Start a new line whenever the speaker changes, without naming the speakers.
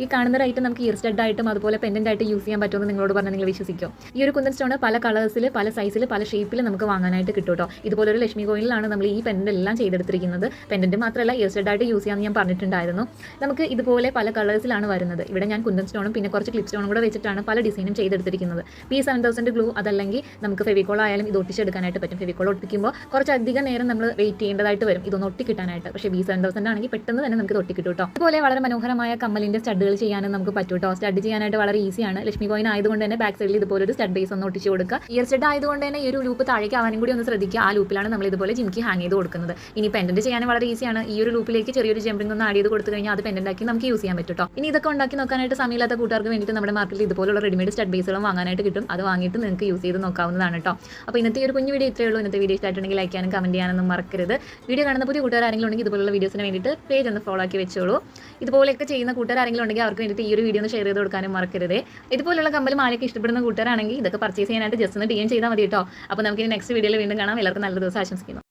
ഈ കാണുന്ന ഐറ്റം നമുക്ക് ഇയർ സ്റ്റഡ് ആയിട്ടും അതുപോലെ പെൻഡന്റ് ആയിട്ട് യൂസ് ചെയ്യാൻ പറ്റുമെന്ന് നിങ്ങളോട് പറഞ്ഞാൽ നിങ്ങൾ വിശ്വസിക്കും. ഈ ഒരു കുന്തൻ സ്റ്റോൺ പല കളേഴ്സിൽ, പല സൈസിൽ, പല ഷേപ്പിൽ നമുക്ക് വാങ്ങാനായിട്ട് കിട്ടും കേട്ടോ. ഇതുപോലൊരു ലക്ഷ്മി കോയിലാണ് നമ്മൾ ഈ പെൻഡന്റ് എല്ലാം ചെയ്തെടുത്തിരിക്കുന്നത്. പെൻഡന്റ് മാത്രമല്ല ഇയർ സ്റ്റഡ് ആയിട്ട് യൂസ് ചെയ്യാമെന്ന് ഞാൻ പറഞ്ഞിട്ടുണ്ടായിരുന്നു. നമുക്ക് ഇതുപോലെ പല കളേഴ്സിലാണ് വരുന്നത്. ഇവിടെ ഞാൻ കുന്തൻ സ്റ്റോണും പിന്നെ കുറച്ച് ക്ലിപ്പ് സ്റ്റോണും കൂടെ വെച്ചിട്ടാണ് പല ഡിസൈനും ചെയ്തെടുത്തിരിക്കുന്നത്. P7000 ഗ്ലൂ അതല്ലെങ്കിൽ നമുക്ക് ഫെവിക്കോൾ ആയാലും ഇത് ഒട്ടിച്ചെടുക്കാനായിട്ട് പറ്റും. ഫെവിക്കോൾ ഒട്ടിക്കുമ്പോൾ കുറച്ചധികം നേരം നമ്മൾ വെയിറ്റ് ചെയ്യേണ്ടതായിട്ട് വരും ഇതൊന്ന് ഒട്ടിക്കിട്ടാനായിട്ട്. പക്ഷേ B7000 ആണെങ്കിൽ പെട്ടെന്ന് തന്നെ നമുക്ക് ഒട്ടിക്കിട്ടും കേട്ടോ. അതുപോലെ വളരെ മനോഹരമായ കമ്മലിൻ്റെ സ്റ്റഡുകൾ ചെയ്യാനും നമുക്ക് പറ്റും കേട്ടോ. സ്റ്റഡ് ചെയ്യാനായിട്ട് വളരെ ഈസിയാണ്. ലക്ഷ്മി കോയിൻ ആയതുകൊണ്ട് തന്നെ ബാക്ക് സൈഡിൽ ഇതുപോലെ ഒരു സ്റ്റഡ് ബേസ് ഒന്ന് ഒട്ടിച്ച് കൊടുക്കുക. ഇയർ സ്റ്റഡ് ആയതുകൊണ്ട് തന്നെ ഈ ഒരു ലൂപ്പ് താഴേക്ക് ആവാനും കൂടി ഒന്ന് ശ്രദ്ധിക്കുക. ആ ലൂപ്പിലാണ് നമ്മൾ ഇതുപോലെ ജിംക്കി ഹാങ് ചെയ്ത് കൊടുക്കുന്നത്. ഇനി പെൻഡന്റ് ചെയ്യാൻ വളരെ ഈസിയാണ്. ഈ ഒരു ലൂപ്പിലേക്ക് ചെറിയൊരു ജംറിംഗ് ഒന്ന് ആഡ് ചെയ്ത് കൊടുത്തു കഴിഞ്ഞാൽ അത് പെൻഡന്റ് ആക്കി നമുക്ക് യൂസ് ചെയ്യാൻ പറ്റും കേട്ടോ. ഇനി ഇതൊക്കെ ഉണ്ടാക്കി നോക്കാനായിട്ട് സമയമില്ലാത്ത കൂട്ടുകാർക്ക് വേണ്ടിയിട്ട് നമ്മുടെ മാർക്കറ്റിൽ ഇതുപോലുള്ള റെഡിമെയ്ഡ് സ്റ്റഡ് ബേസുകളും വാങ്ങാനായിട്ട് കിട്ടും. അത് വാങ്ങിയിട്ട് നിങ്ങൾക്ക് യൂസ് ചെയ്ത് നോക്കാവുന്നതാണ് കേട്ടോ. അപ്പോൾ ഇന്നത്തെ ഒരു കുഞ്ഞു വീഡിയോ ഇത്രയേ ഉള്ളൂ. ഇന്നത്തെ വീഡിയോ ഇഷ്ടമായിട്ടുണ്ടെങ്കിൽ ലൈക്ക് ചെയ്യാനും കമന്റ് ചെയ്യാനൊന്നും മറക്കരുത്. വീഡിയോ കാണുന്ന പുതിയ കൂട്ടുകാർ ആരെങ്കിലും ഉണ്ടെങ്കിൽ ഇതുപോലുള്ള വീഡിയോസിന് വേണ്ടിയിട്ട് പേജ് ഒന്ന് ഫോളോ ആക്കി വെച്ചോളൂ. ഇതുപോലെയൊക്കെ ചെയ്യുന്ന കൂട്ടുകാർ ആരെങ്കിലും ഉണ്ടെങ്കിൽ അവർക്ക് വേണ്ടിയിട്ട് ഈ ഒരു വീഡിയോ ഒന്ന് ഷെയർ ചെയ്ത് കൊടുക്കാനും മറക്കരുത്. ഇതുപോലുള്ള കമ്മൽ മാലയൊക്കെ ഇഷ്ടപ്പെടുന്ന കൂട്ടുകാരാണെങ്കിൽ ഇതൊക്കെ പർച്ചേസ് ചെയ്യാനായിട്ട് ജസ്റ്റ് ഒന്ന് DM ചെയ്താൽ മതി കേട്ടോ. അപ്പോൾ നമുക്ക് ഇനി നെക്സ്റ്റ് വീഡിയോയിൽ വീണ്ടും കാണാം. എല്ലാവർക്കും നല്ല ദിവസം ആശംസിക്കുന്നു.